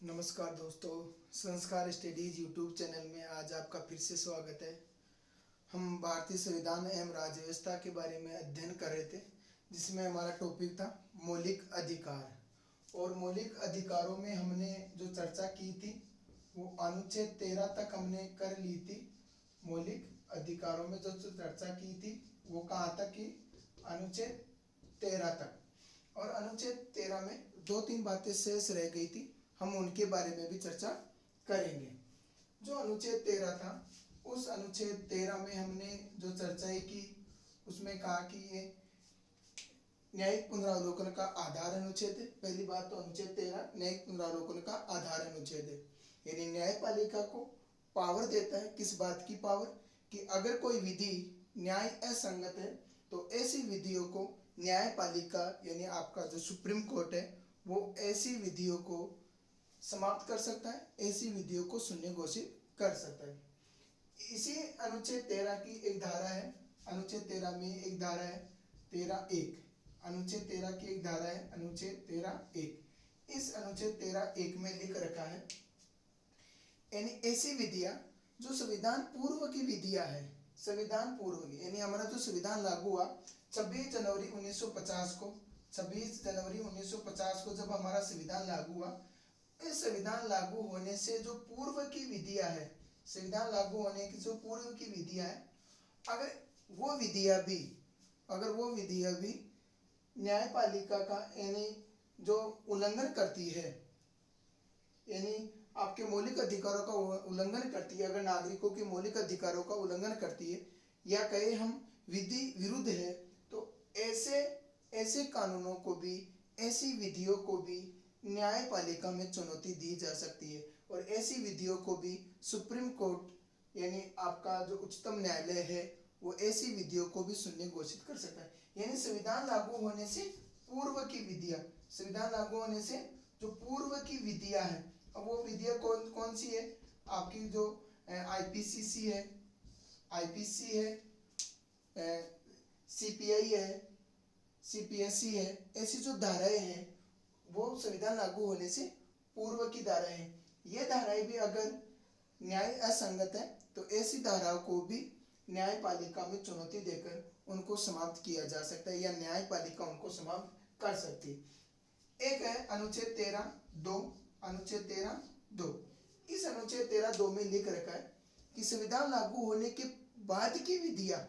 नमस्कार दोस्तों, संस्कार स्टडीज यूट्यूब चैनल में आज आपका फिर से स्वागत है। हम भारतीय संविधान एवं राज्य व्यवस्था के बारे में अध्ययन कर रहे थे, जिसमें हमारा टॉपिक था मौलिक अधिकार। और मौलिक अधिकारों में हमने जो चर्चा की थी वो अनुच्छेद 13 तक हमने कर ली थी। मौलिक अधिकारों में जो चर्चा की थी वो कहाँ तक की? अनुच्छेद 13 तक। और अनुच्छेद 13 में दो तीन बातें शेष रह गई थी, हम उनके बारे में भी चर्चा करेंगे। जो अनुच्छेद 13 था, उस अनुच्छेद 13 में हमने जो चर्चाएं की उसमें कहा कि ये न्यायिक पुनरावलोकन का आधार अनुच्छेद है। पहली बात तो अनुच्छेद 13 न्यायिक पुनरावलोकन का आधार अनुच्छेद है, यानी न्यायपालिका को पावर देता है। किस बात की पावर? कि अगर कोई विधि न्याय असंगत है तो ऐसी विधियों को न्यायपालिका यानी आपका जो सुप्रीम कोर्ट है वो ऐसी विधियों को समाप्त कर सकता है, ऐसी विधियों को शून्य घोषित कर सकता है। इसी अनुच्छेद 13 की एक धारा है। अनुच्छेद 13 में एक धारा है 13(1). अनुच्छेद 13 की एक धारा है अनुच्छेद 13(1). इस अनुच्छेद 13(1) में लिख रखा है यानी ऐसी विधियां जो संविधान पूर्व की विधियां है, संविधान पूर्व की, यानी हमारा जो संविधान लागू हुआ 26 जनवरी 1950 को, 26 जनवरी 1950 को जब हमारा संविधान लागू हुआ, इस संविधान लागू होने से जो पूर्व की विधियां है, संविधान लागू होने की जो पूर्व की विधियां है, अगर वो विधियां भी न्यायपालिका का यानी जो उल्लंघन करती है, यानी आपके मौलिक अधिकारों का उल्लंघन करती है, अगर नागरिकों के मौलिक अधिकारों का उल्लंघन करती है या कहे हम विधि विरुद्ध है, तो ऐसे कानूनों को भी, ऐसी विधियों को भी न्यायपालिका में चुनौती दी जा सकती है। और ऐसी विधियों को भी सुप्रीम कोर्ट यानी आपका जो उच्चतम न्यायालय है वो ऐसी विधियों को भी शून्य घोषित कर सकता है। यानी संविधान लागू होने से पूर्व की विधियां, संविधान लागू होने से जो पूर्व की विधियां हैं, अब वो विधियां कौन कौन सी है? आपकी जो आईपीसीसी है, आईपीसी है, सीपीआई है, सीपीएससी है, ऐसी जो धाराएं हैं वो संविधान लागू होने से पूर्व की धाराएं हैं। ये धाराएं भी अगर न्याय असंगत है तो ऐसी धाराओं को भी न्यायपालिका में चुनौती देकर उनको समाप्त किया जा सकता है या न्यायपालिका उनको समाप्त कर सकती है। एक है अनुच्छेद 13(2). अनुच्छेद 13(2). इस अनुच्छेद 13(2) में लिख रखा है कि संविधान लागू होने के बाद की विधियां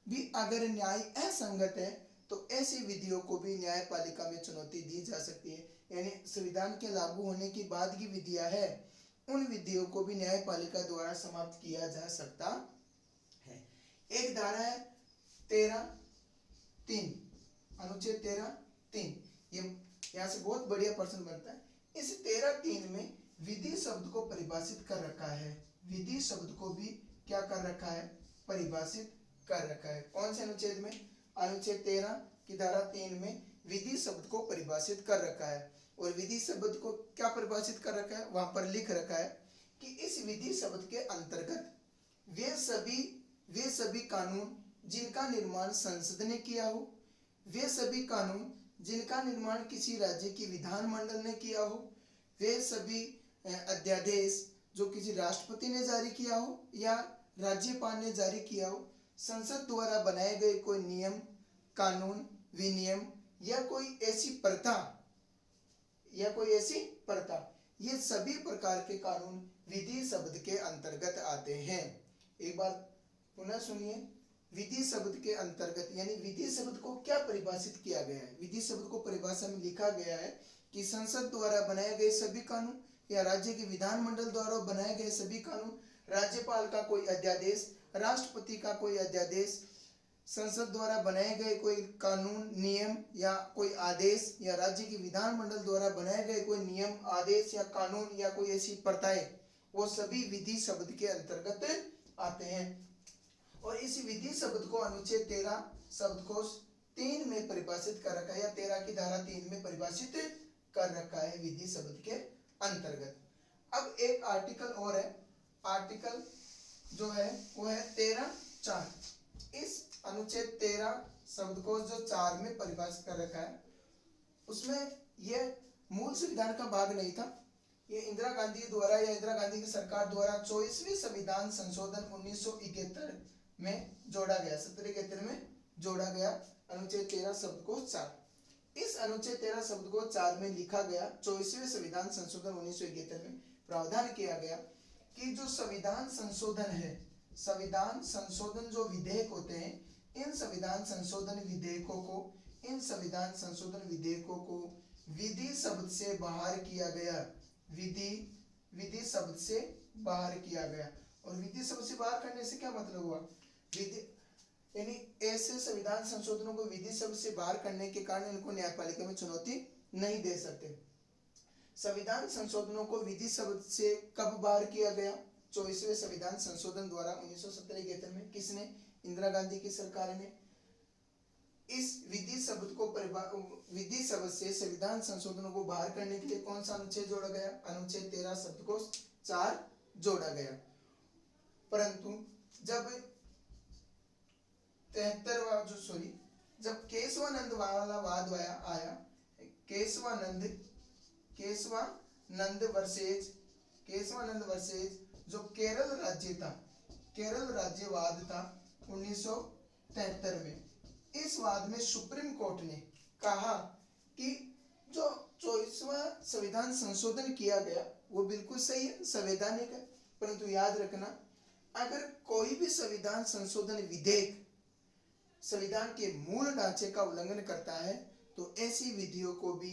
भी अगर न्याय असंगत है तो ऐसी विधियों को भी न्यायपालिका में चुनौती दी जा सकती है। यानी संविधान के लागू होने के बाद की विधियां है, उन विधियों को भी न्यायपालिका द्वारा समाप्त किया जा सकता है। एक धारा है 13(3). अनुच्छेद 13(3). ये यहाँ से बहुत बढ़िया प्रश्न बनता है। इस 13(3) में विधि शब्द को परिभाषित कर रखा है। विधि शब्द को भी क्या कर रखा है? परिभाषित कर रखा है। कौन से अनुच्छेद में? अनुच्छेद 13 की धारा 3 में विधि शब्द को परिभाषित कर रखा है। और विधि शब्द को क्या परिभाषित कर रखा है? वहां पर लिख रखा है कि इस विधि शब्द के अंतर्गत वे सभी कानून जिनका निर्माण संसद ने किया हो, वे सभी कानून जिनका निर्माण किसी राज्य की विधानमंडल ने किया हो, वे सभी अध्यादेश जो किसी राष्ट्रपति ने जारी किया हो या राज्यपाल ने जारी किया हो, संसद द्वारा बनाए गए कोई नियम, कानून, विनियम या कोई ऐसी प्रथा, ये सभी प्रकार के कानून विधि शब्द के अंतर्गत आते हैं। एक बार पुनः सुनिए, विधि शब्द के अंतर्गत यानी विधि शब्द को क्या परिभाषित किया गया है? विधि शब्द को परिभाषा में लिखा गया है कि संसद द्वारा बनाए गए सभी कानून या राज्य के विधानमंडल द्वारा बनाए गए सभी कानून, राज्यपाल का कोई अध्यादेश, राष्ट्रपति का कोई अध्यादेश, संसद द्वारा बनाए गए कोई कानून, नियम या कोई आदेश या राज्य की विधानमंडल द्वारा बनाए गए कोई नियम, आदेश या कानून या कोई ऐसी प्रथाएं, वो सभी विधि शब्द के अंतर्गत आते हैं। और इस विधि शब्द को अनुच्छेद 13 शब्दकोश 3 में परिभाषित कर रखा है या 13 की धारा 3 में परिभाषित कर रखा है विधि शब्द के अंतर्गत। अब एक आर्टिकल और है, आर्टिकल जो है वो है 13(4). इस अनुच्छेद 13 शब्दकोश जो 4 में परिभाषित कर रखा है, उसमें यह मूल संविधान का भाग नहीं था, ये इंदिरा गांधी द्वारा या इंदिरा गांधी की सरकार द्वारा 24वें संविधान संशोधन 1971 में जोड़ा गया, 1771 में जोड़ा गया अनुच्छेद 13 शब्द को 4। इस अनुच्छेद 13 शब्द को 4 में लिखा गया 24वें संविधान संशोधन 1971 में प्रावधान किया गया कि जो संविधान संशोधन है, संविधान संशोधन जो विधेयक होते हैं, इन संविधान संशोधन विधेयकों को विधि शब्द से बाहर किया गया, विधि शब्द से बाहर किया गया। और विधि शब्द से बाहर करने से क्या मतलब हुआ, विधि यानी ऐसे संविधान संशोधनों को विधि शब्द से बाहर करने के कारण इनको न्यायपालिका में चुनौती नहीं दे सकते। संविधान संशोधनों को विधि शब्द से कब बाहर किया गया, 24वें संविधान संशोधन द्वारा 1970-71 में। किसने, इंदिरा गांधी की सरकार ने। इस विधि शब्द से संविधान संशोधनों को बाहर करने के लिए कौन सा अनुच्छेद जोड़ा गया, अनुच्छेद 13 शब्द को 4 जोड़ा गया। परंतु जब जब केशवानंद वाला वाद आया, केशवानंद वर्सेज जो केरल राज्य था, केरल राज्यवाद था 1973 में। इस वाद में सुप्रीम कोर्ट ने कहा कि जो 24वां संविधान संशोधन किया गया वो बिल्कुल सही है, संवैधानिक है, परंतु याद रखना अगर कोई भी संविधान संशोधन विधेयक संविधान के मूल ढांचे का उल्लंघन करता है तो ऐसी विधियों को भी,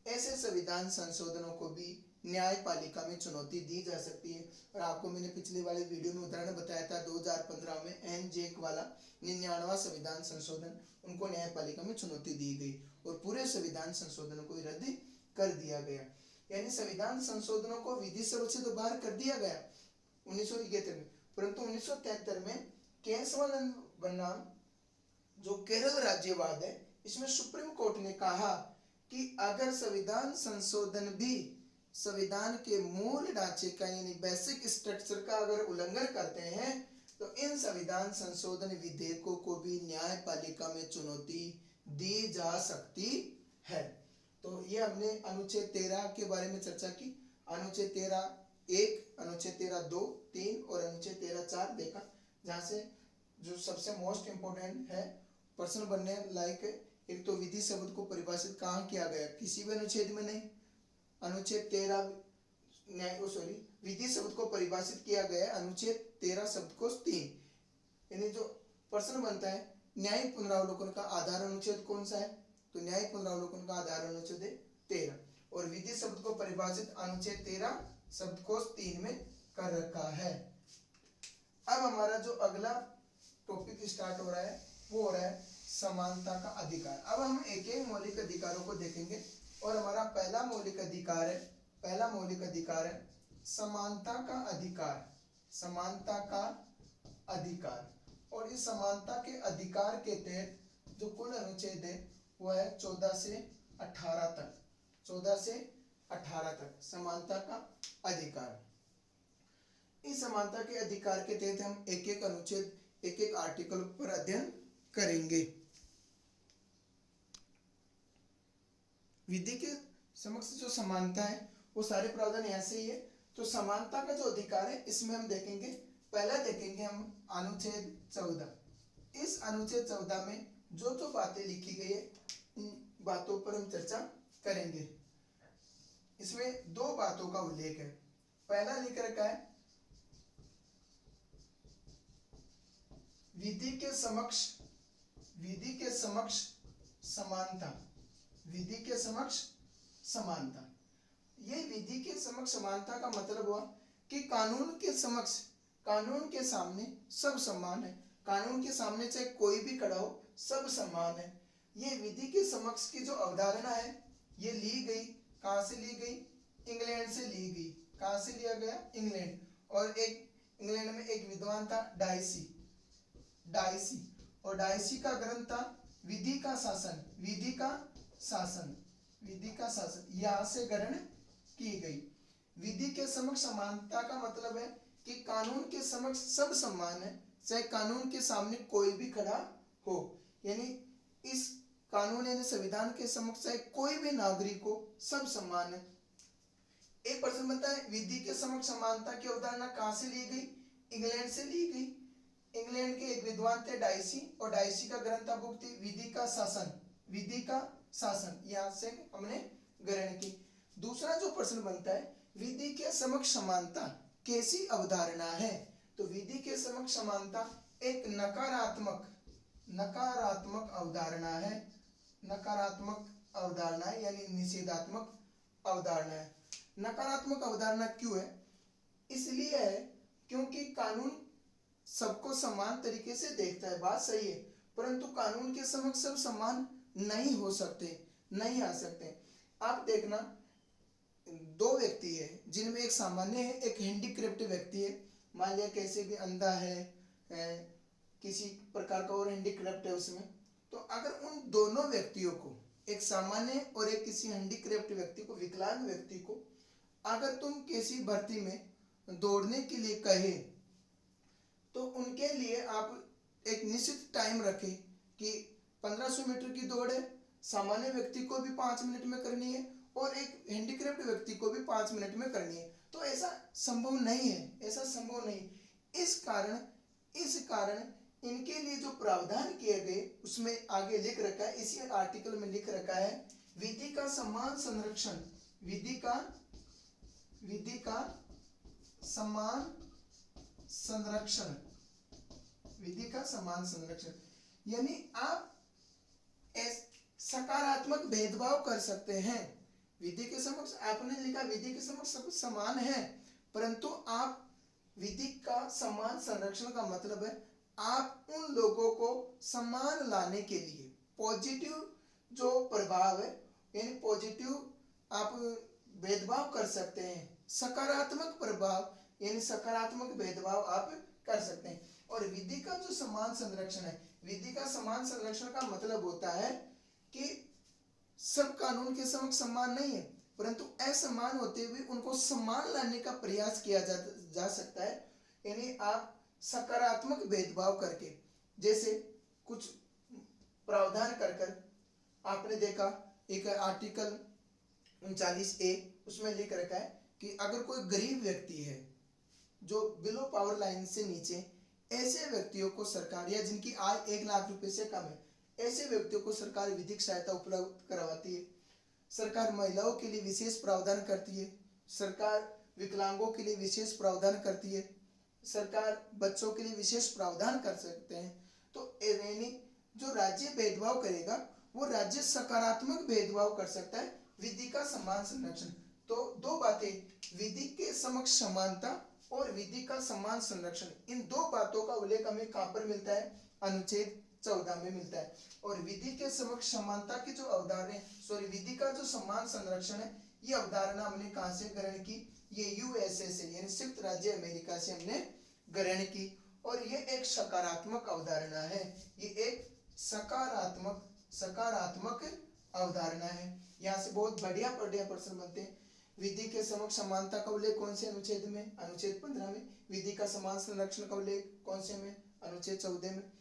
ऐसे संविधान संशोधनों को भी न्यायपालिका में चुनौती दी जा सकती है। और आपको मैंने पिछले वाले वीडियो में उदाहरण बताया था 2015 में एन जेक वाला 99वां संविधान संशोधन, उनको न्यायपालिका में चुनौती दी गई और पूरे संविधान संशोधन को रद्द कर दिया गया। यानी संविधान संशोधनों को विधि शब्द से तो बाहर कर दिया गया 1971 में, परंतु 1973 में केशवानंद बनाम जो केरल राज्यवाद है, इसमें सुप्रीम कोर्ट ने कहा कि अगर संविधान संशोधन भी संविधान के मूल ढांचे का यानी बेसिक स्ट्रक्चर का अगर उल्लंघन करते हैं तो इन संविधान संशोधन विधेयकों को भी न्यायपालिका में चुनौती दी जा सकती है। तो ये हमने अनुच्छेद 13 के बारे में चर्चा की। अनुच्छेद 13(1), अनुच्छेद 13(2), 3 और अनुच्छेद 13(4) देखा, जहाँ से जो सबसे मोस्ट इम्पोर्टेंट है प्रश्न बनने लायक है। एक तो विधि शब्द को परिभाषित कहाँ किया गया, किसी भी अनुच्छेद में नहीं, अनुच्छेद 13 विधि शब्द को परिभाषित किया गया अनुच्छेद 13 शब्द को 3। यानी जो प्रश्न बनता है न्यायिक पुनरावलोकन का आधार अनुच्छेद कौन सा है, तो न्यायिक पुनरावलोकन का आधार अनुच्छेद 13 और विधि शब्द को परिभाषित अनुच्छेद 13 शब्द को 3 में कर रखा है। अब हमारा जो अगला टॉपिक स्टार्ट हो रहा है वो हो रहा है समानता का अधिकार। अब हम एक एक मौलिक अधिकारों को देखेंगे और हमारा पहला मौलिक अधिकार है समानता का अधिकार, समानता का अधिकार। और इस समानता के अधिकार के तहत जो कुल अनुच्छेद है वो है 14 से 18 तक, 14 से 18 तक समानता का अधिकार। इस समानता के अधिकार के तहत हम एक एक अनुच्छेद, एक एक आर्टिकल पर अध्ययन करेंगे। विधि के समक्ष जो समानता है वो सारे प्रावधान ऐसे ही है। तो समानता का जो अधिकार है इसमें हम देखेंगे, पहला देखेंगे हम अनुच्छेद 14। इस अनुच्छेद 14 में जो जो बातें लिखी गई है उन बातों पर हम चर्चा करेंगे। इसमें दो बातों का उल्लेख है। पहला लिख रखा है विधि के समक्ष समानता, विधि के समक्ष समानता। ये विधि के समक्ष समानता का मतलब हुआ कि कानून के समक्ष, कानून के सामने सब समान है, कानून के सामने चाहे कोई भी खड़ा हो सब समान है। ये विधि के समक्ष की जो अवधारणा है ये ली गई, कहाँ से ली गई, इंग्लैंड से ली गई। कहाँ से लिया गया, इंग्लैंड। और एक इंग्लैंड में एक विद्वान था डाइसी, और डाइसी का ग्रंथ था विधि का शासन, विधि का शासन यहाँ से ग्रहण की गई। विधि के समक्ष समानता का मतलब है कि कानून के समक्ष सब समान है, चाहे कानून के सामने कोई भी खड़ा हो। यानी इस कानून यानी संविधान के समक्ष चाहे कोई भी नागरिक हो सब समान है। एक प्रश्न बनता है, विधि के समक्ष समानता की अवधारणा कहाँ से ली गई? इंग्लैंड से ली गई। इंग्लैंड के एक विद्वान थे डाइसी, और डाइसी का ग्रंथ था बुक थी विधि का शासन। विधि का शासन यहाँ से हमने ग्रहण की। दूसरा जो प्रश्न बनता है, विधि के समक्ष समानता कैसी अवधारणा है? तो विधि के समक्ष समानता एक नकारात्मक अवधारणा है। नकारात्मक अवधारणा है यानी निषेधात्मक अवधारणा है। नकारात्मक अवधारणा क्यों है? इसलिए है क्योंकि कानून सबको समान तरीके से देखता है, बात सही है, परंतु कानून के समक्ष सब समान नहीं हो सकते, नहीं आ सकते। आप देखना, दो व्यक्ति है जिनमें एक सामान्य है, एक हैंडीक्राफ्ट व्यक्ति है। मान लिया कैसे भी अंधा है, किसी प्रकार का और हैंडीक्राफ्ट है उसमें, तो अगर उन दोनों व्यक्तियों को, एक सामान्य और एक किसी हैंडीक्राफ्ट व्यक्ति को, विकलांग व्यक्ति को, अगर तुम किसी भर्ती में दौड़ने के लिए कहे तो उनके लिए आप एक निश्चित टाइम रखें कि 1500 मीटर की दौड़ है, सामान्य व्यक्ति को भी 5 मिनट में करनी है और एक हैंडीक्राफ्ट व्यक्ति को भी 5 मिनट में करनी है, तो ऐसा संभव नहीं है, ऐसा संभव नहीं। इस कारण इनके लिए जो प्रावधान किए गए उसमें आगे लिख रखा है, इसी आर्टिकल में लिख रखा है, विधि का समान संरक्षण। विधि का समान संरक्षण, विधि का समान संरक्षण यानी आप सकारात्मक भेदभाव कर सकते हैं। विधि के समक्ष आपने लिखा विधि के समक्ष सब समान है, परंतु आप विधि का समान संरक्षण का मतलब है आप उन लोगों को समान लाने के लिए पॉजिटिव जो प्रभाव है यानी पॉजिटिव आप भेदभाव कर सकते हैं, सकारात्मक प्रभाव यानी सकारात्मक भेदभाव आप कर सकते हैं। और विधि का जो समान संरक्षण है, विधि का समान संरक्षण का मतलब होता है कि सब कानून के समक्ष समान नहीं है, परंतु असमान होते हुए उनको समान लाने का प्रयास किया जा सकता है। यानी आप सकारात्मक भेदभाव करके, जैसे कुछ प्रावधान कर आपने देखा एक आर्टिकल 39A उसमें लिख रखा है कि अगर कोई गरीब व्यक्ति है जो बिलो पावर लाइन से नीचे, ऐसे व्यक्तियों को सरकार, या जिनकी आय 1 लाख रुपए से कम है, ऐसे व्यक्तियों को सरकार विधिक सहायता उपलब्ध करवाती है। सरकार महिलाओं के लिए विशेष प्रावधान करती है, सरकार विकलांगों के लिए विशेष प्रावधान करती है, सरकार बच्चों के लिए विशेष प्रावधान कर सकते हैं। तो यानी जो राज्य भेदभाव करेगा वो राज्य सकारात्मक भेदभाव कर सकता है, विधि का समान संरक्षण। तो दो बातें, विधि के समक्ष समानता और विधि का समान संरक्षण, इन दो बातों का उल्लेख हमें कहां पर मिलता है? अनुच्छेद 14 में मिलता है। और विधि के समक्ष समानता की जो अवधारणा, विधि का जो समान संरक्षण है, ये अवधारणा हमने कहां से ग्रहण की? ये यूएसए से यानी संयुक्त राज्य अमेरिका से हमने ग्रहण की। और ये एक सकारात्मक अवधारणा है, ये एक सकारात्मक अवधारणा है। यहाँ से बहुत बढ़िया प्रश्न बनते हैं। विधि के समक्ष समानता का उल्लेख कौन से अनुच्छेद में? अनुच्छेद 15 में। विधि का समान संरक्षण का उल्लेख कौन से में? अनुच्छेद 14 में।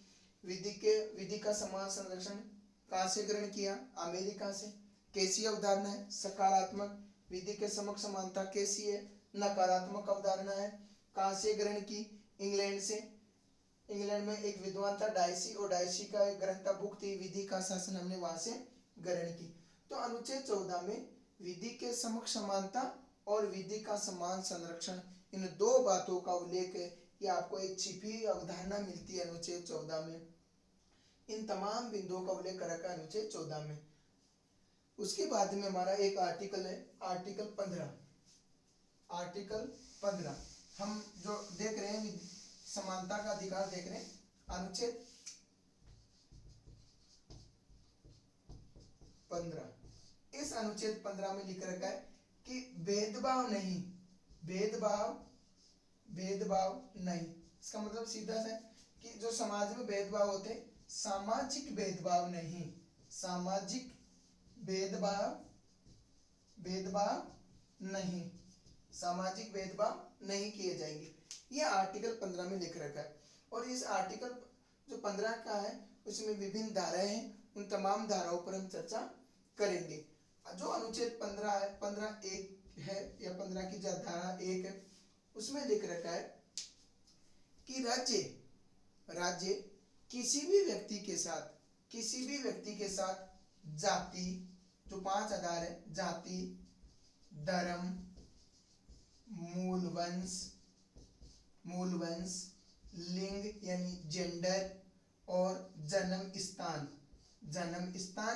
विधि का समान संरक्षण कहाँ से ग्रहण किया? अमेरिका से। कैसी अवधारणा है? सकारात्मक। विधि के समक्ष समानता कैसी है? नकारात्मक अवधारणा है। कहाँ से ग्रहण की? इंग्लैंड से। इंग्लैंड में एक विद्वान था डाइसी, और डाइसी का एक ग्रंथ था बुक थी विधि का शासन, हमने वहां से ग्रहण की। तो अनुच्छेद 14 में विधि के समक्ष समानता और विधि का समान संरक्षण, इन दो बातों का उल्लेख है। कि आपको एक छिपी अवधारणा मिलती है अनुच्छेद 14 में। इन तमाम बिंदुओं का उल्लेख कर रखा है अनुच्छेद 14 में। उसके बाद में हमारा एक आर्टिकल है, आर्टिकल 15। आर्टिकल 15 हम जो देख रहे हैं, समानता का अधिकार देख रहे हैं, अनुच्छेद 15। इस अनुच्छेद 15 में लिख रखा है कि भेदभाव नहीं। इसका मतलब सीधा सा है कि जो समाज में भेदभाव होते हैं, सामाजिक भेदभाव नहीं, सामाजिक भेदभाव नहीं, सामाजिक भेदभाव नहीं किए जाएंगे। यह आर्टिकल 15 में लिख रखा है। और इस आर्टिकल जो 15 का है उसमें विभिन्न धाराएं हैं, उन तमाम धाराओं पर हम चर्चा करेंगे। जो अनुच्छेद 15 है, 15(1) है या 15 की धारा 1 है, उसमें लिख रखा है कि राज्य किसी भी व्यक्ति के साथ जाति, जो 5 आधार है, जाति, धर्म, मूल वंश, लिंग यानी जेंडर और जन्म स्थान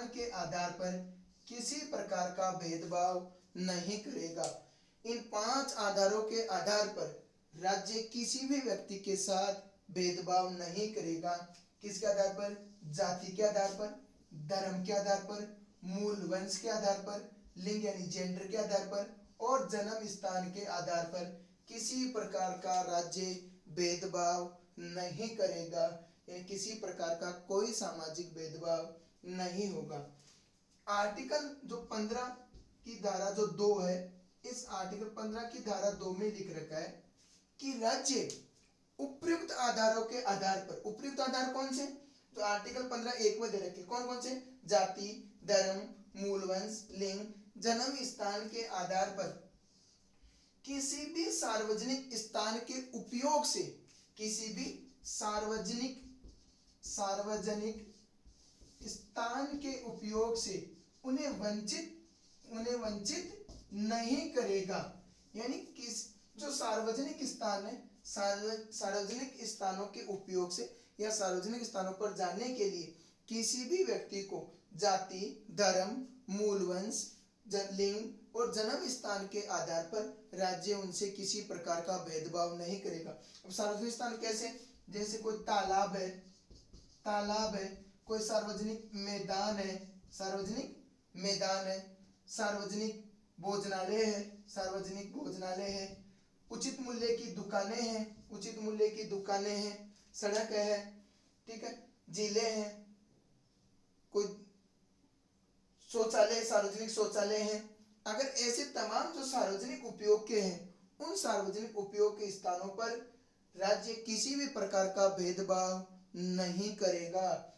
के आधार पर किसी प्रकार का भेदभाव नहीं करेगा। इन 5 आधारों के आधार पर राज्य किसी भी व्यक्ति के साथ भेदभाव नहीं करेगा। किसके आधार पर? जाति के आधार पर, धर्म के आधार पर, मूल वंश के आधार पर, लिंग यानी जेंडर के आधार पर और जन्म स्थान के आधार पर किसी प्रकार का राज्य भेदभाव नहीं करेगा। यानी किसी प्रकार का कोई सामाजिक भेदभाव नहीं होगा। आर्टिकल जो 15 की धारा जो 2 है, इस आर्टिकल 15 की धारा 2 में लिख रखा है कि राज्य उपयुक्त आधारों के आधार पर, उपयुक्त आधार कौन से? जो आर्टिकल 15(1) में दे रखे, कौन कौन से? जाति, धर्म, मूल वंश, लिंग, जन्म स्थान के आधार पर किसी भी सार्वजनिक स्थान के उपयोग से, किसी भी सार्वजनिक स्थान के उपयोग से उन्हें वंचित नहीं करेगा। यानी किस जो सार्वजनिक स्थान है, सार्वजनिक स्थानों के उपयोग से या सार्वजनिक स्थानों पर जाने के लिए किसी भी व्यक्ति को जाति, धर्म, मूल वंश, लिंग और जन्म स्थान के आधार पर राज्य उनसे किसी प्रकार का भेदभाव नहीं करेगा। अब सार्वजनिक स्थान कैसे? जैसे कोई तालाब है, कोई सार्वजनिक मैदान है, सार्वजनिक भोजनालय है, उचित मूल्य की दुकानें हैं, सड़क है, ठीक है, जिले हैं, कोई शौचालय, सार्वजनिक शौचालय हैं। अगर ऐसे तमाम जो सार्वजनिक उपयोग के हैं, उन सार्वजनिक उपयोग के स्थानों पर राज्य किसी भी प्रकार का भेदभाव नहीं करेगा।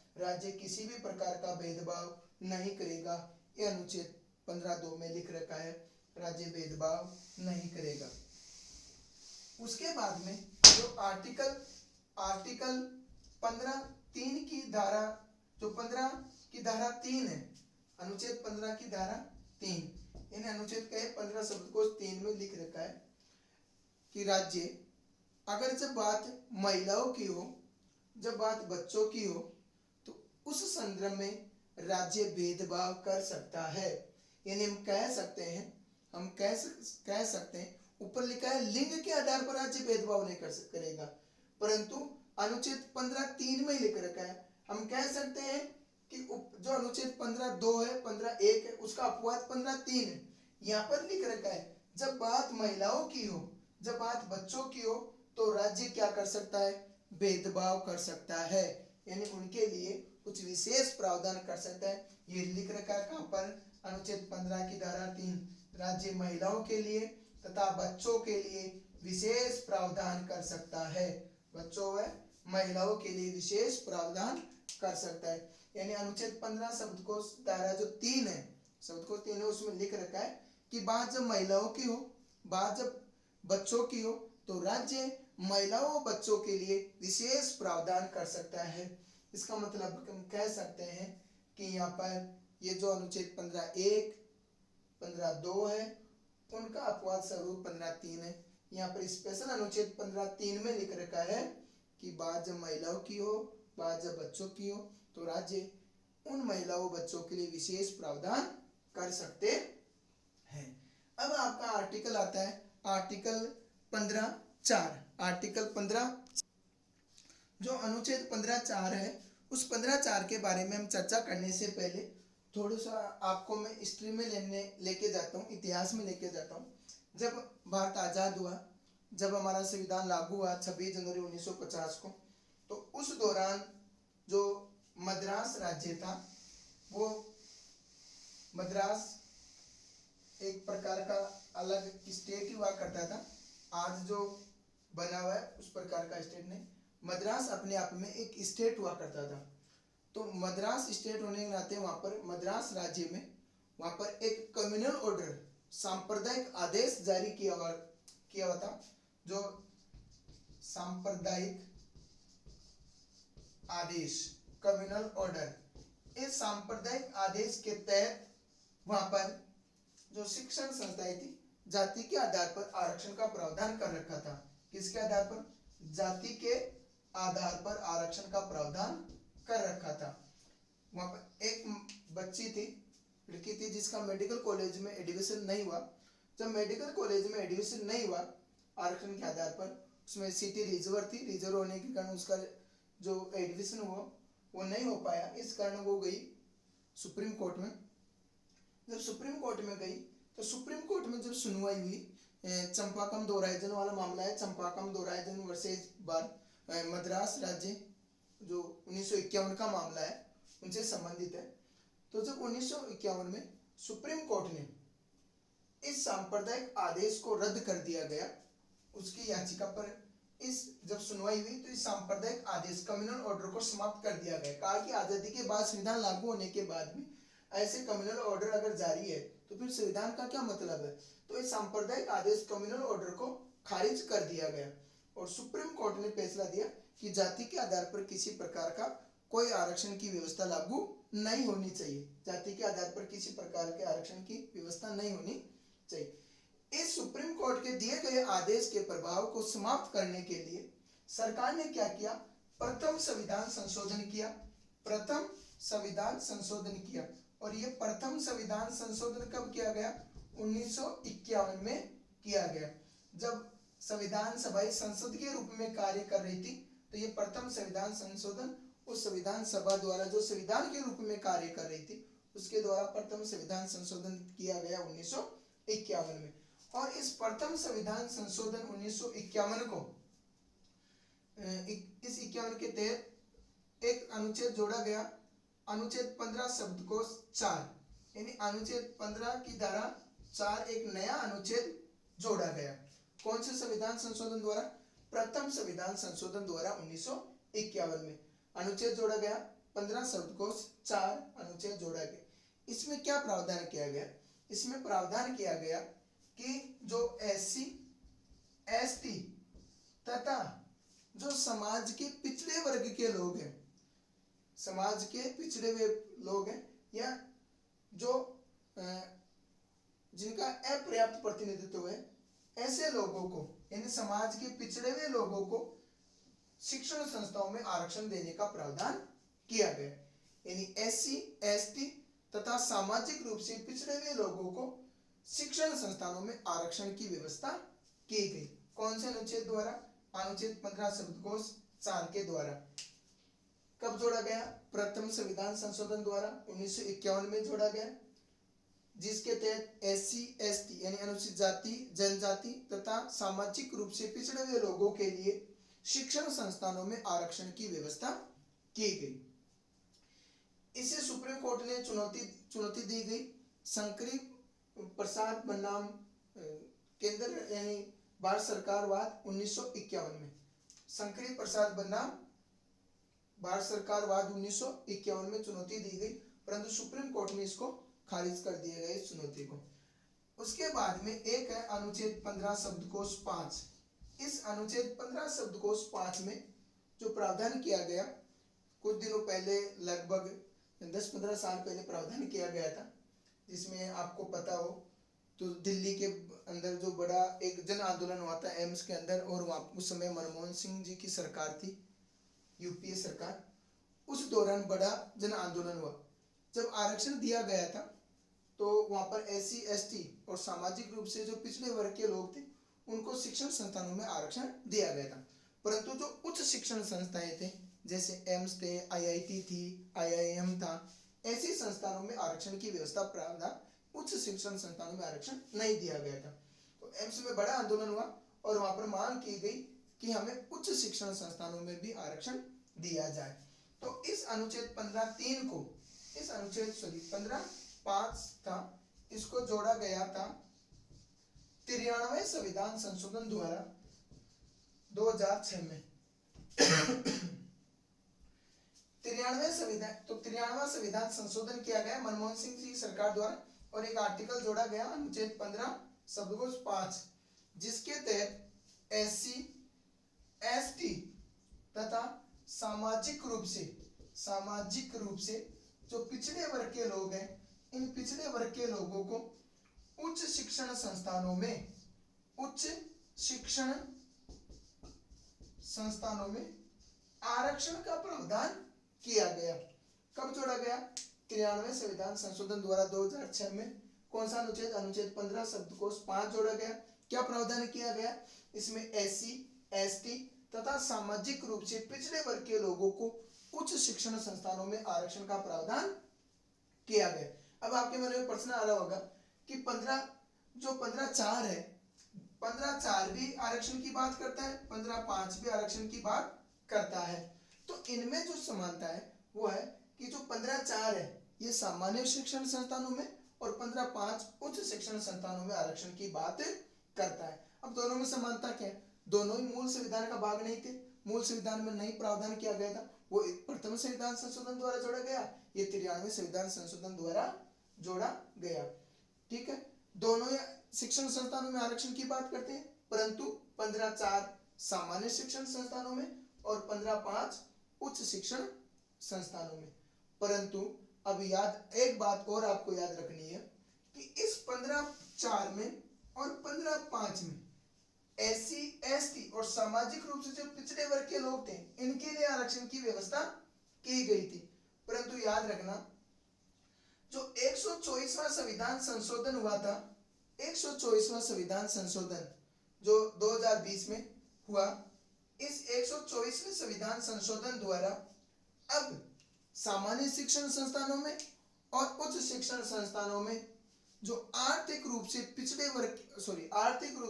यह अनुच्छेद 15(2) में लिख रखा है, राज्य भेदभाव नहीं करेगा। उसके बाद में जो आर्टिकल 15(3) की धारा, जो 15 की धारा 3 है, अनुच्छेद 15 की धारा 3, इन अनुच्छेद के 15 शब्दकोश 3 में लिख रखा है कि राज्य अगर जब बात महिलाओं की हो, जब बात बच्चों की हो, तो उस संदर्भ में राज्य भेदभाव कर सकता है। यानी हम कह सकते हैं ऊपर लिखा है लिंग के आधार पर राज्य भेदभाव नहीं करेगा, परंतु अनुच्छेद 15(3) में लिख रखा है, हम कह सकते हैं कि जो अनुच्छेद 15(2) है, 15(1) है, उसका अपवाद 15(3) है। यहाँ पर लिख रखा है जब बात महिलाओं की हो, जब बात बच्चों की हो, तो राज्य क्या कर सकता है? भेदभाव कर सकता है। यानी उनके लिए कुछ विशेष प्रावधान कर सकता है। ये लिख रखा है कहाँ पर? अनुच्छेद 15 की धारा 3, राज्य महिलाओं के लिए तथा बच्चों के लिए विशेष प्रावधान कर सकता है। बच्चों व महिलाओं के लिए विशेष प्रावधान कर सकता है। यानी अनुच्छेद 15 शब्दकोश धारा जो 3 है, शब्दकोश 3 है, उसमें लिख रखा है कि बात जब महिलाओं की हो, बात जब बच्चों की हो, तो राज्य महिलाओं और बच्चों के लिए विशेष प्रावधान कर सकता है। इसका मतलब हम कह सकते हैं कि यहाँ पर ये जो अनुच्छेद 15(1), 15(2) है, उनका अपवाद स्वरूप 15(3) है। यहाँ पर स्पेशल अनुच्छेद 15(3) में लिख रखा है कि बात जब महिलाओं की हो, बात जब बच्चों की हो, तो राज्य उन महिलाओं बच्चों के लिए विशेष प्रावधान कर सकते हैं। अब आपका आर्टिकल आता है आर्टिकल 15(4). आर्टिकल 15 जो अनुच्छेद 15(4) है, उस 15(4) के बारे में हम चर्चा करने से पहले थोड़ा सा आपको मैं हिस्ट्री में लेके जाता हूँ, इतिहास में लेके जाता हूँ। जब भारत आज़ाद हुआ, जब हमारा संविधान लागू हुआ 26 जनवरी 1950 को, तो उस दौरान जो मद्रास राज्य था, वो मद्रास एक प्रकार का अलग स्टेट हुआ करता था। आज जो बना हुआ है उस प्रकार का स्टेट नहीं, मद्रास अपने आप में एक स्टेट हुआ करता था। तो मद्रास स्टेट होने के नाते वहाँ पर मद्रास राज्य में वहाँ पर एक कम्युनल ऑर्डर सांप्रदायिक आदेश जारी किया हुआ था, जो सांप्रदायिक आदेश कम्युनल ऑर्डर, इस सांप्रदायिक आदेश के तहत वहां पर जो शिक्षण संस्थाएं थी जाति के आधार पर आरक्षण का प्रावधान कर रखा था। किसके आधार पर? जाति के आधार पर आरक्षण का प्रावधान कर रखा था। वहां पर एक बच्ची थी, लड़की थी, जिसका मेडिकल कॉलेज में एडमिशन नहीं हुआ। जब मेडिकल कॉलेज में एडमिशन नहीं हुआ आरक्षण के आधार पर, उसमें सीटें रिजर्व थी, रिजर्व होने के कारण उसका जो एडमिशन हुआ वो नहीं हो पाया। इस कारण वो गई सुप्रीम कोर्ट में। जब सुप्रीम कोर्ट में गई तो सुप्रीम कोर्ट में जब सुनवाई हुई, चंपाकम दोरायजन वाला मामला है, चंपाकम दोरायजन वर्सेस बार मद्रास राज्य, जो 1951 का मामला है, उनसे संबंधित है। तो जब 1951 में सुप्रीम कोर्ट ने इस सांप्रदायिक आदेश को रद्द कर दिया गया, उसकी याचिका पर इस जब सुनवाई हुई तो इस सांप्रदायिक आदेश कम्युनल ऑर्डर को समाप्त कर दिया गया। कहा कि आजादी के बाद संविधान लागू होने के बाद भी ऐसे कम्युनल ऑर्डर अगर जारी है तो फिर संविधान का क्या मतलब है। तो इस सांप्रदायिक आदेश कम्युनल ऑर्डर को खारिज कर दिया गया और सुप्रीम कोर्ट ने फैसला दिया कि जाति के आधार पर किसी प्रकार का कोई आरक्षण की व्यवस्था लागू नहीं होनी चाहिए। जाति के आधार पर किसी प्रकार के आरक्षण की व्यवस्था नहीं होनी चाहिए। इस सुप्रीम कोर्ट के दिए गए आदेश के प्रभाव को समाप्त करने के लिए सरकार ने क्या किया? प्रथम संविधान संशोधन किया। प्रथम संविधान संशोधन किया और ये प्रथम संविधान संशोधन कब किया गया? 1951 में किया गया। जब संविधान सभा संसद के रूप में कार्य कर रही थी तो ये प्रथम संविधान संशोधन उस संविधान सभा द्वारा जो संविधान के रूप में कार्य कर रही थी उसके द्वारा प्रथम संविधान संशोधन किया गया 1951 में। और इस प्रथम संविधान संशोधन 1951 को इस 51 के तहत एक अनुच्छेद जोड़ा गया, अनुच्छेद 15 शब्दकोश 4, यानी अनुच्छेद 15 की धारा 4 एक नया अनुच्छेद जोड़ा गया। कौन से संविधान संशोधन द्वारा? प्रथम संविधान संशोधन द्वारा 1951 में अनुच्छेद जोड़ा गया, 15 शब्दकोश 4 अनुच्छेद जोड़ा गया। इसमें क्या प्रावधान किया गया? इसमें प्रावधान किया गया कि जो SC, ST तथा जो समाज के पिछड़े वर्ग के लोग हैं, समाज के पिछड़े हुए लोग हैं या जो जिनका अपर्याप्त प्रतिनिधित्व है, ऐसे लोगों को यानी समाज के पिछड़े हुए लोगों को शिक्षण संस्थाओं में आरक्षण देने का प्रावधान किया गया। यानी SC, ST तथा सामाजिक रूप से पिछड़े हुए लोगों को शिक्षण संस्थानों में आरक्षण की व्यवस्था की गई। कौन से अनुच्छेद द्वारा? अनुच्छेद 15 शब्दकोश 4 के द्वारा। कब जोड़ा गया? प्रथम संविधान संशोधन द्वारा 1951 में जोड़ा गया, जिसके तहत SC, ST यानी अनुसूचित जाति, जनजाति तथा सामाजिक रूप से पिछड़े हुए लोगों के लिए शिक्षण संस्थानों में आरक्षण की व्यवस्था की गई। इसे सुप्रीम कोर्ट ने चुनौती दी गई। शंकरी प्रसाद बनाम केंद्र यानी भारत सरकार वाद 1951 में, शंकरी प्रसाद बनाम भारत सरकार वाद 1951 में चुनौती दी गई, परंतु सुप्रीम कोर्ट ने इसको खारिज कर दिया गया इस चुनौती को। उसके बाद में एक है अनुच्छेद 15 शब्दकोश 5। इस अनुच्छेद 15 शब्दकोश 5 में जो प्रावधान किया गया, कुछ दिनों पहले लगभग 10-15 साल पहले प्रावधान किया गया था, जिसमें आपको पता हो तो दिल्ली के अंदर जो बड़ा एक जन आंदोलन हुआ था एम्स के अंदर, और वहाँ उस समय मनमोहन सिंह जी की सरकार थी, यूपीए सरकार। उस दौरान बड़ा जन आंदोलन हुआ। जब आरक्षण दिया गया था तो वहाँ पर SC, ST और सामाजिक रूप से जो पिछड़े वर्ग के लोग थे उनको शिक्षण संस्थानों में आरक्षण दिया गया था, परंतु जो उच्च शिक्षण संस्थाएं थे जैसे एम्स थे, IIT थी, IIM था, ऐसी संस्थानों में आरक्षण की व्यवस्था प्रावधान उच्च शिक्षण संस्थानों में आरक्षण नहीं दिया गया था। तो एम्स में बड़ा आंदोलन हुआ और वहां पर मांग की गई कि हमें उच्च शिक्षण संस्थानों में भी आरक्षण दिया जाए। तो इस अनुच्छेद 15(3) को, इस अनुच्छेद 15(5) था, इसको जोड़ा गया था 93वें संविधान संशोधन द्वारा 2006 में। 93वां संविधान संशोधन किया गया मनमोहन सिंह जी सरकार द्वारा और एक आर्टिकल जोड़ा गया अनुच्छेद 15 शब्दकोश 5, जिसके तहत SC ST तथा सामाजिक रूप से जो पिछड़े वर्ग के लोग हैं, इन पिछड़े वर्ग के लोगों को उच्च शिक्षण संस्थानों में आरक्षण का प्रावधान किया गया। कब जोड़ा गया? 93 संविधान संशोधन द्वारा 2006 में कौन सा अनुच्छेद? अनुच्छेद 15 शब्दकोश 5 जोड़ा गया। क्या प्रावधान किया गया? इसमें SC ST तथा सामाजिक रूप से पिछड़े वर्ग के लोगों को उच्च शिक्षण संस्थानों में आरक्षण का प्रावधान किया गया। अब आपके मन में प्रश्न आ रहा होगा कि 15(4) है, 15(4) भी आरक्षण की बात करता है, 15(5) भी आरक्षण की बात करता है। तो इनमें जो समानता है वो है कि जो 15(4) है ये सामान्य शिक्षण संस्थानों में और 15(5) उच्च शिक्षण संस्थानों में आरक्षण की बात करता है। अब दोनों में समानता क्या है? दोनों ही मूल संविधान का भाग नहीं थे, मूल संविधान में नहीं प्रावधान किया गया था, वो प्रथम संविधान संशोधन द्वारा जोड़ा गया, ये 93 संविधान संशोधन द्वारा जोड़ा गया। ठीक है, दोनों शिक्षण संस्थानों में आरक्षण की बात करते हैं, परंतु 15(4) सामान्य शिक्षण संस्थानों में और 15(5) उच्च शिक्षण संस्थानों में। परंतु अब एक बात और आपको याद रखनी है कि इस 15(4) में और 15(5) में SC ST और सामाजिक रूप से जो पिछड़े वर्ग के लोग थे, इनके लिए आरक्षण की व्यवस्था की गई थी। परंतु याद रखना, जो 124वां संविधान संशोधन हुआ था, 124वां संविधान संशोधन जो 2020 में हुआ, इस 124वें संविधान संशोधन द्वारा अब सामान्य शिक्षण संस्थानों में और उच्च शिक्षण संस्थानों में जो आर्थिक रूप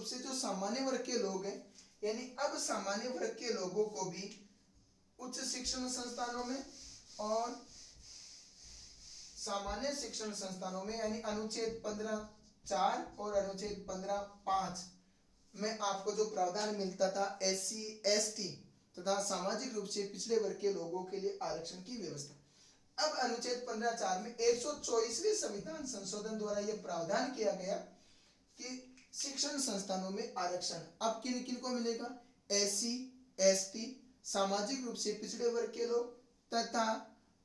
से जो सामान्य वर्ग के लोग हैं, यानी अब सामान्य वर्ग के लोगों को भी उच्च शिक्षण संस्थानों में और सामान्य शिक्षण संस्थानों में, यानी अनुच्छेद 15(4) और अनुच्छेद 15(5) में आपको जो प्रावधान मिलता था SC ST तथा सामाजिक रूप से पिछड़े वर्ग के लोगों के लिए आरक्षण की व्यवस्था, अब अनुच्छेद 15(4) में 124वें संविधान संशोधन द्वारा यह प्रावधान किया गया कि शिक्षण संस्थानों में आरक्षण अब किन किन को मिलेगा? SC ST सामाजिक रूप से पिछड़े वर्ग के लोग तथा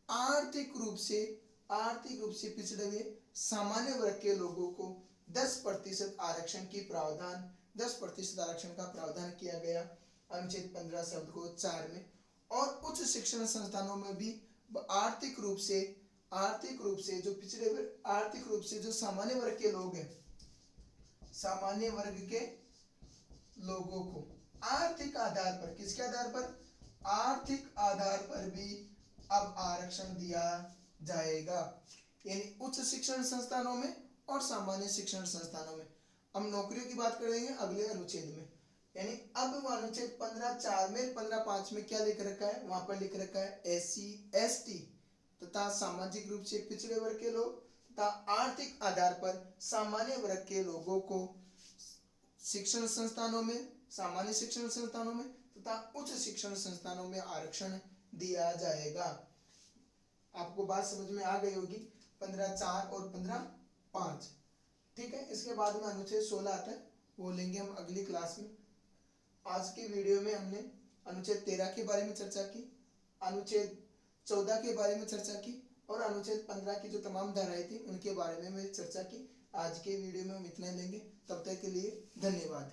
आर्थिक रूप से पिछड़े हुए सामान्य वर्ग के लोगों को 10% आरक्षण की प्रावधान 10% आरक्षण का प्रावधान किया गया अनुच्छेद 15 शब्दकोश 4 में। और उच्च शिक्षण संस्थानों में भी आर्थिक रूप से जो पिछड़े आर्थिक रूप से जो सामान्य वर्ग के लोग हैं, सामान्य वर्ग के लोगों को आर्थिक आधार पर, किसके आधार पर? आर्थिक आधार पर भी अब आरक्षण दिया जाएगा, यानी उच्च शिक्षण संस्थानों में और सामान्य शिक्षण संस्थानों में। हम नौकरियों की बात करेंगे अगले अनुच्छेद में, यानी अब वो अनुच्छेद 15(4) में 15(5) में क्या लिख रखा है? वहां पर लिख रखा है SC ST तथा सामाजिक रूप से पिछड़े वर्ग के लोग तथा आर्थिक आधार पर सामान्य वर्ग के लोगों को शिक्षण संस्थानों में, सामान्य शिक्षण संस्थानों में तथा उच्च शिक्षण संस्थानों में आरक्षण दिया जाएगा। आपको बात समझ में आ गई होगी 15(4) और 15(5). ठीक है, इसके बाद में अनुच्छेद 16 आता है, वो लेंगे हम अगली क्लास में। आज की वीडियो में हमने अनुच्छेद 13 के बारे में चर्चा की, अनुच्छेद 14 के बारे में चर्चा की और अनुच्छेद 15 की जो तमाम धाराएं थी उनके बारे में चर्चा की। आज के वीडियो में हम इतना ही लेंगे, तब तक के लिए धन्यवाद।